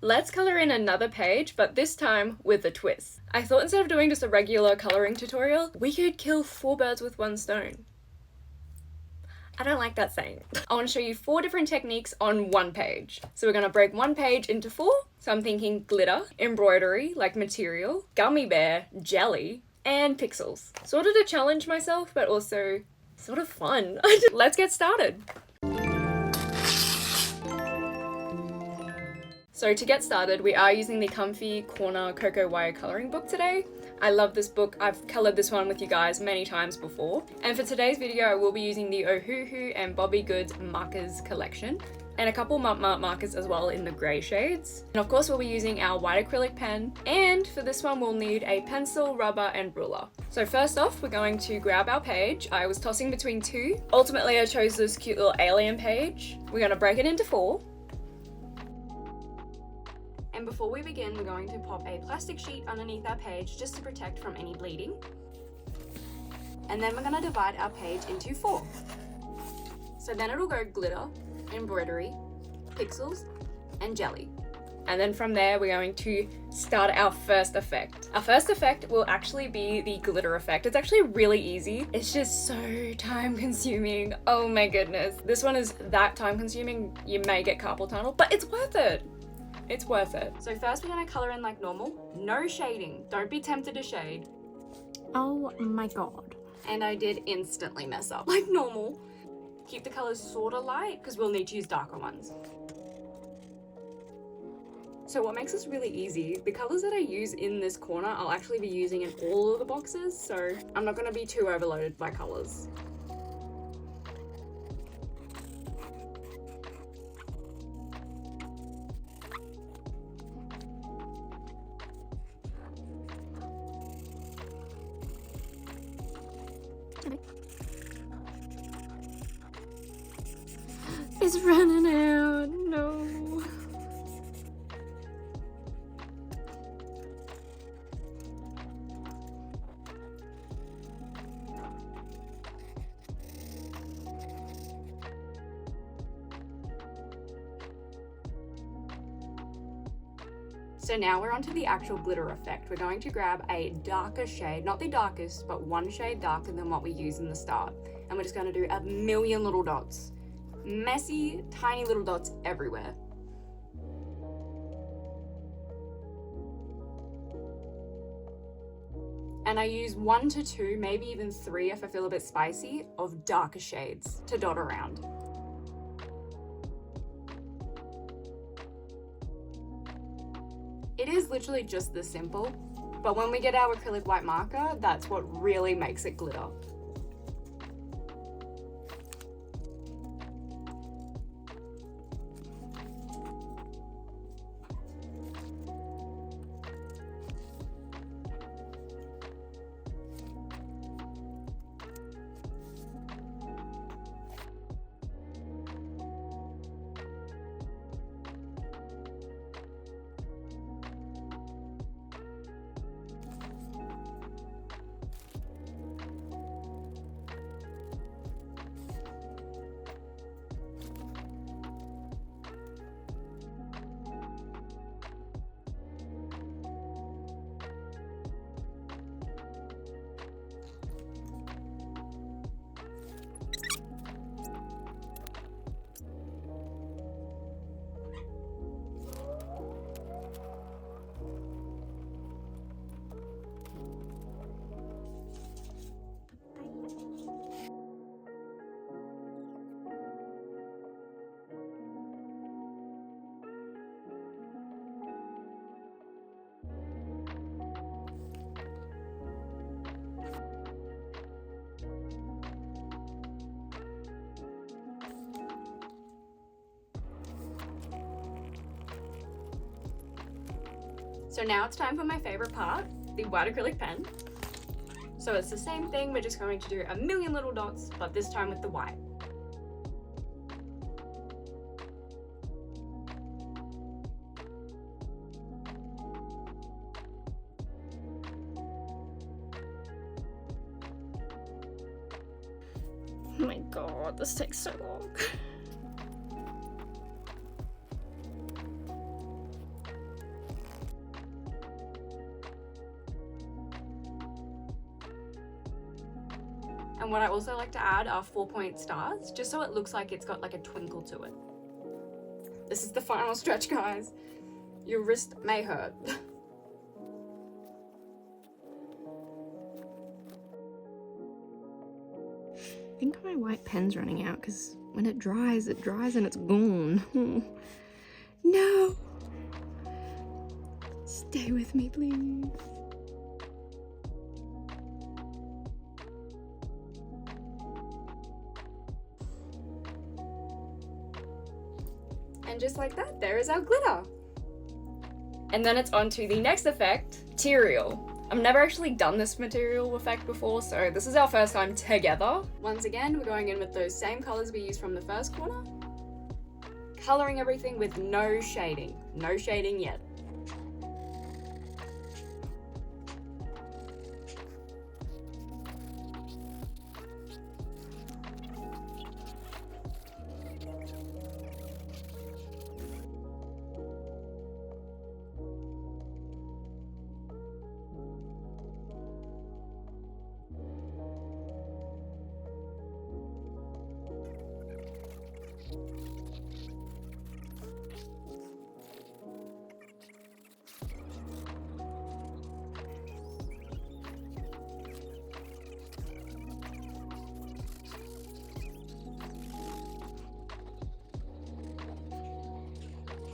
Let's colour in another page, but this time with a twist. I thought instead of doing just a regular colouring tutorial, we could kill 4 birds with 1 stone. I don't like that saying. I want to show you 4 different techniques on 1 page. So we're going to break 1 page into 4. So I'm thinking glitter, embroidery, like material, gummy bear, jelly, and pixels. Sort of to challenge myself, but also sort of fun. Let's get started. So to get started, we are using the Comfy Corner Coco Wyo colouring book today. I love this book. I've coloured this one with you guys many times before. And for today's video, I will be using the Ohuhu and Bobby Goods markers collection, and a couple markers as well in the grey shades. And of course, we'll be using our white acrylic pen. And for this one, we'll need a pencil, rubber, and ruler. So first off, we're going to grab our page. I was tossing between 2. Ultimately, I chose this cute little alien page. We're going to break it into 4. And before we begin, we're going to pop a plastic sheet underneath our page just to protect from any bleeding. And then we're going to divide our page into 4. So then it'll go glitter, embroidery, pixels, and jelly. And then from there, we're going to start our first effect. Our first effect will actually be the glitter effect. It's actually really easy. It's just so time consuming. Oh my goodness. This one is that time consuming, you may get carpal tunnel, but it's worth it. It's worth it. So first we're going to colour in like normal. No shading. Don't be tempted to shade. Oh my god. And I did instantly mess up like normal. Keep the colours sort of light because we'll need to use darker ones. So what makes this really easy, the colours that I use in this corner I'll actually be using in all of the boxes, so I'm not going to be too overloaded by colours. It's running out, no. So now we're onto the actual glitter effect. We're going to grab a darker shade, not the darkest, but 1 shade darker than what we use in the start. And we're just going to do a million little dots. Messy, tiny little dots everywhere. And I use 1 to 2, maybe even 3 if I feel a bit spicy, of darker shades to dot around. It is literally just this simple, but when we get our acrylic white marker, that's what really makes it glitter. So now it's time for my favorite part, the white acrylic pen. So it's the same thing, we're just going to do a million little dots, but this time with the white. Oh my god, this takes so long. And what I also like to add are 4-point stars, just so it looks like it's got like a twinkle to it. This is the final stretch, guys. Your wrist may hurt. I think my white pen's running out because when it dries and it's gone. No! Stay with me, please. And just like that, there is our glitter. And then it's on to the next effect, material. I've never actually done this material effect before, so this is our first time together. Once again, we're going in with those same colors we used from the first corner, coloring everything with no shading. No shading yet.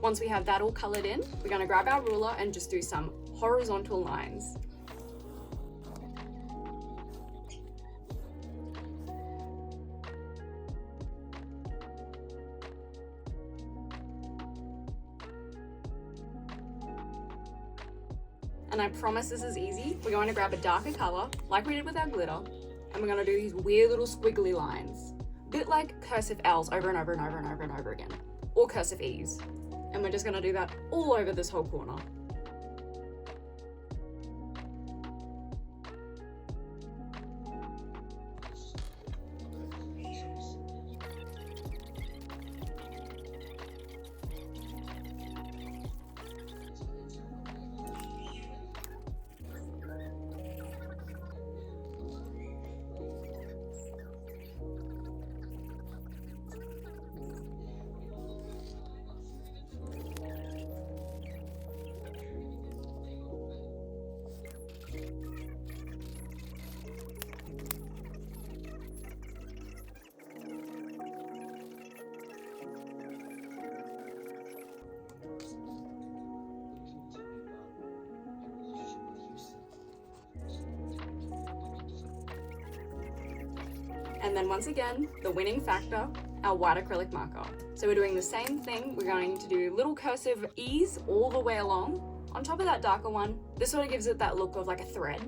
Once we have that all colored in, we're going to grab our ruler and just do some horizontal lines. And I promise this is easy. We're going to grab a darker color, like we did with our glitter, and we're going to do these weird little squiggly lines. A bit like cursive L's over and over and over and over and over again, or cursive E's. And we're just going to do that all over this whole corner. And then once again, the winning factor, our white acrylic marker. So we're doing the same thing. We're going to do little cursive E's all the way along. On top of that darker one, this sort of gives it that look of like a thread.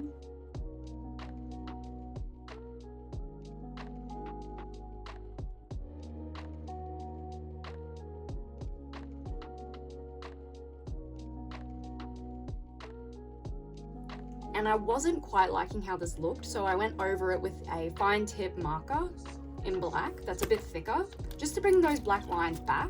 And I wasn't quite liking how this looked, so I went over it with a fine tip marker in black that's a bit thicker, just to bring those black lines back.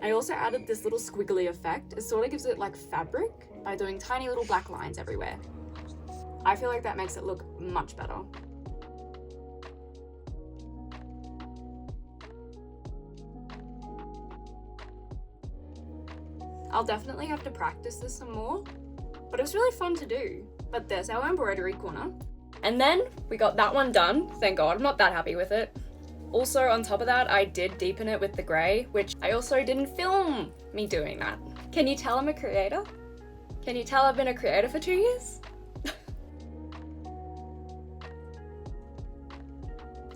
I also added this little squiggly effect. It sort of gives it like fabric by doing tiny little black lines everywhere. I feel like that makes it look much better. I'll definitely have to practice this some more, but it was really fun to do. But there's our embroidery corner. And then we got that one done. Thank God, I'm not that happy with it. Also, on top of that, I did deepen it with the grey, which I also didn't film me doing that. Can you tell I'm a creator? Can you tell I've been a creator for 2 years?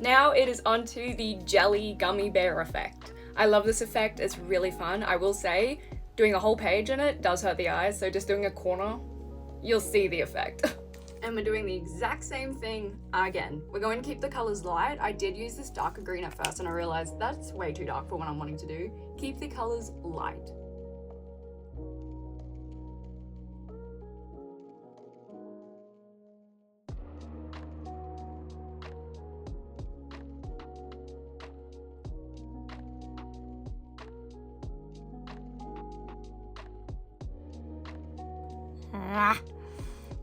Now it is onto the jelly gummy bear effect. I love this effect, it's really fun. I will say, doing a whole page in it does hurt the eyes, so just doing a corner, you'll see the effect. And we're doing the exact same thing again. We're going to keep the colors light. I did use this darker green at first and I realized that's way too dark for what I'm wanting to do. Keep the colors light.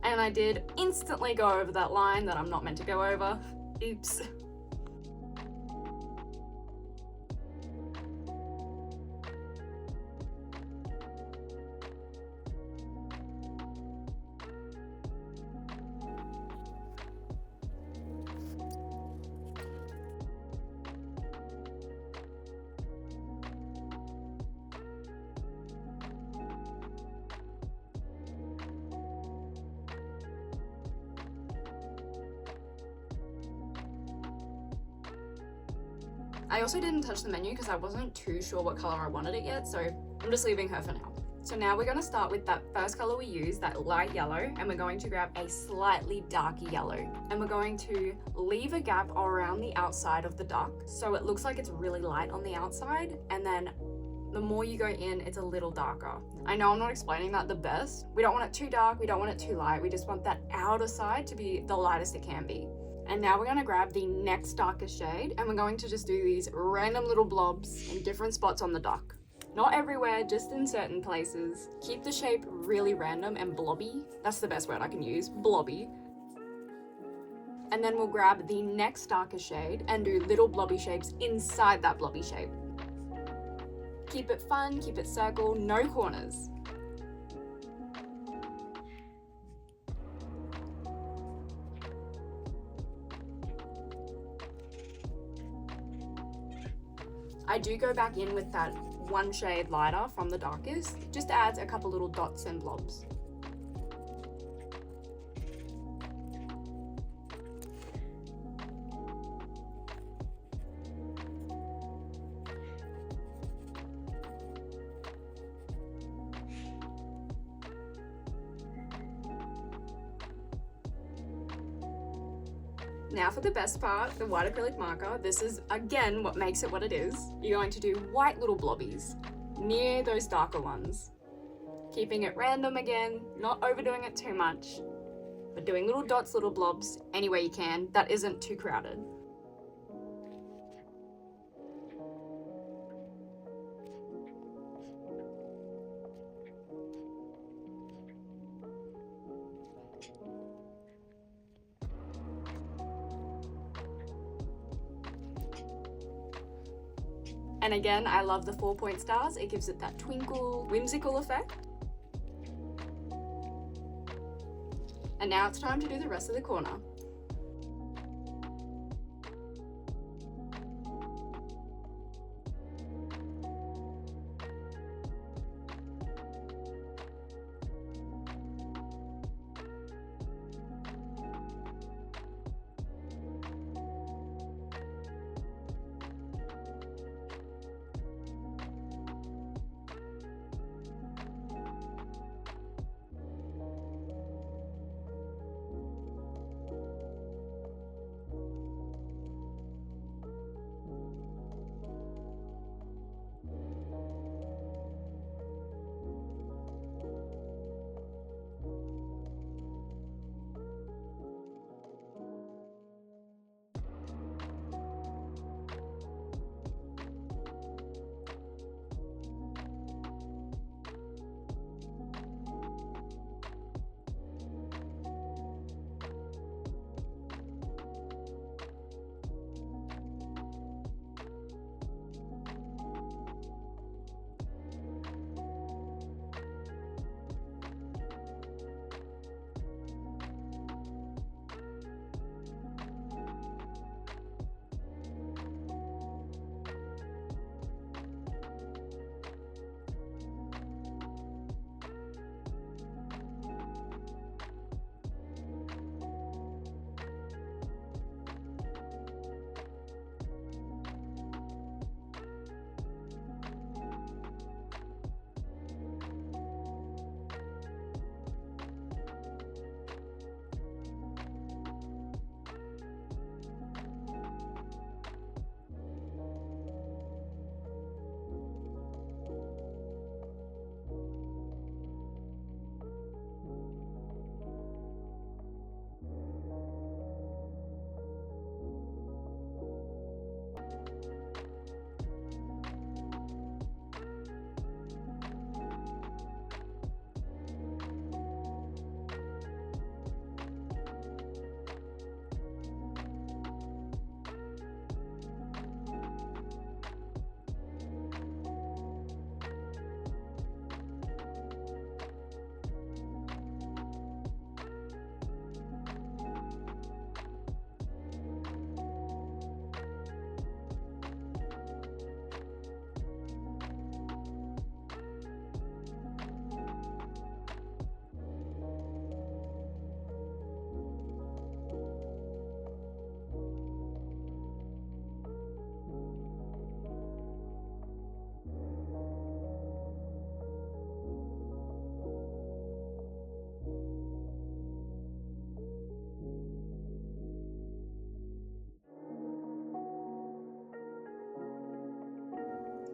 And I did instantly go over that line that I'm not meant to go over. Oops. I also didn't touch the menu because I wasn't too sure what color I wanted it yet, so I'm just leaving her for now. So now we're going to start with that first color we used, that light yellow, and we're going to grab a slightly darker yellow. And we're going to leave a gap around the outside of the duck so it looks like it's really light on the outside, and then the more you go in, it's a little darker. I know I'm not explaining that the best. We don't want it too dark, we don't want it too light, we just want that outer side to be the lightest it can be. And now we're going to grab the next darkest shade and we're going to just do these random little blobs in different spots on the duck. Not everywhere, just in certain places. Keep the shape really random and blobby. That's the best word I can use, blobby. And then we'll grab the next darkest shade and do little blobby shapes inside that blobby shape. Keep it fun, keep it circle, no corners. I do go back in with that one shade lighter from the darkest, just adds a couple little dots and blobs. Now for the best part, the white acrylic marker. This is, again, what makes it what it is. You're going to do white little blobbies near those darker ones. Keeping it random again, not overdoing it too much, but doing little dots, little blobs, any way you can, that isn't too crowded. And again, I love the 4-point stars. It gives it that twinkle, whimsical effect. And now it's time to do the rest of the corner.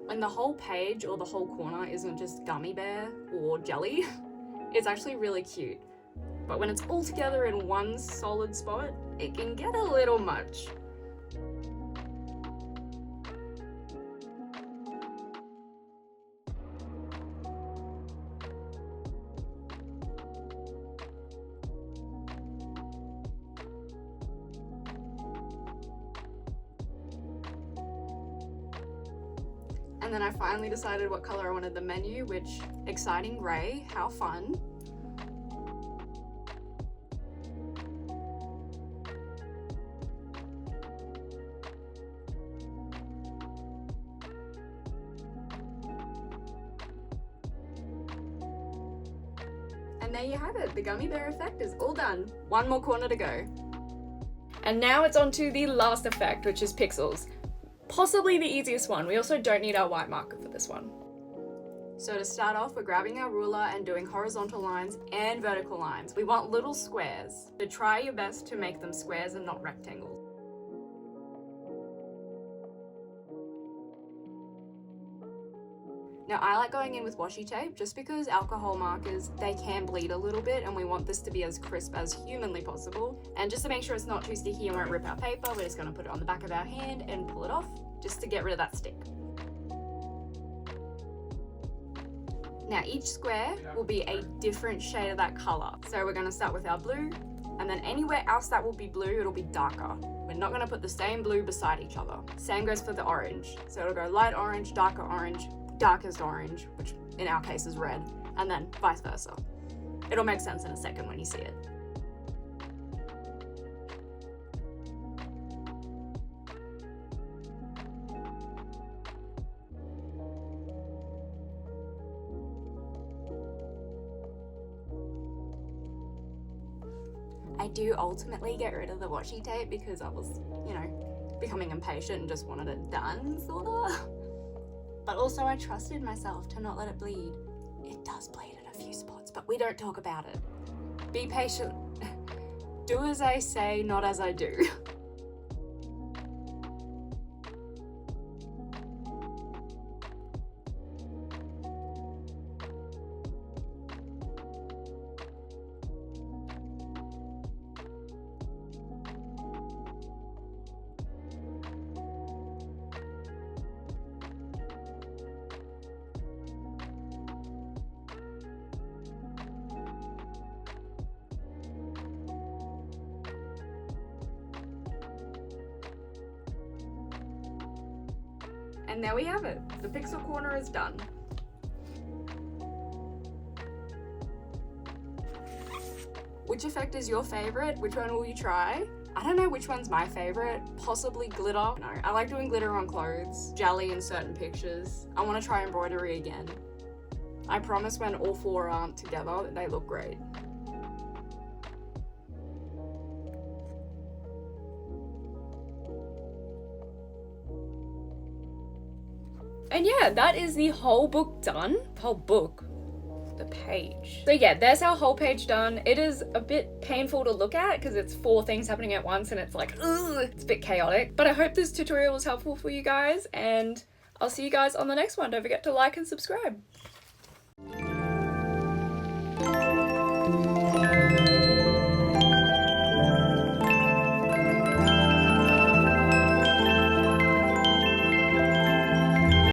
When the whole page or the whole corner isn't just gummy bear or jelly, it's actually really cute. But when it's all together in one solid spot, it can get a little much. And then I finally decided what color I wanted the menu, which, exciting gray, how fun. And there you have it, the gummy bear effect is all done. One more corner to go. And now it's on to the last effect, which is pixels. Possibly the easiest one. We also don't need our white marker for this one. So to start off, we're grabbing our ruler and doing horizontal lines and vertical lines. We want little squares. So try your best to make them squares and not rectangles. Now I like going in with washi tape just because alcohol markers, they can bleed a little bit and we want this to be as crisp as humanly possible. And just to make sure it's not too sticky and won't rip our paper, we're just going to put it on the back of our hand and pull it off just to get rid of that stick. Now each square will be a different shade of that color. So we're going to start with our blue, and then anywhere else that will be blue, it'll be darker. We're not going to put the same blue beside each other. Same goes for the orange. So it'll go light orange, darkest orange, which in our case is red, and then vice versa. It'll make sense in a second when you see it. I do ultimately get rid of the washi tape because I was, becoming impatient and just wanted it done, sorta. But also I trusted myself to not let it bleed. It does bleed in a few spots, but we don't talk about it. Be patient. Do as I say, not as I do. And there we have it. The pixel corner is done. Which effect is your favorite? Which one will you try? I don't know which one's my favorite. Possibly glitter. No, I like doing glitter on clothes, jelly in certain pictures. I want to try embroidery again. I promise when all four aren't together, they look great. And yeah, that is the whole book done. Whole book. The page. So yeah, there's our whole page done. It is a bit painful to look at because it's 4 things happening at once and it's like, ugh, it's a bit chaotic. But I hope this tutorial was helpful for you guys and I'll see you guys on the next one. Don't forget to like and subscribe.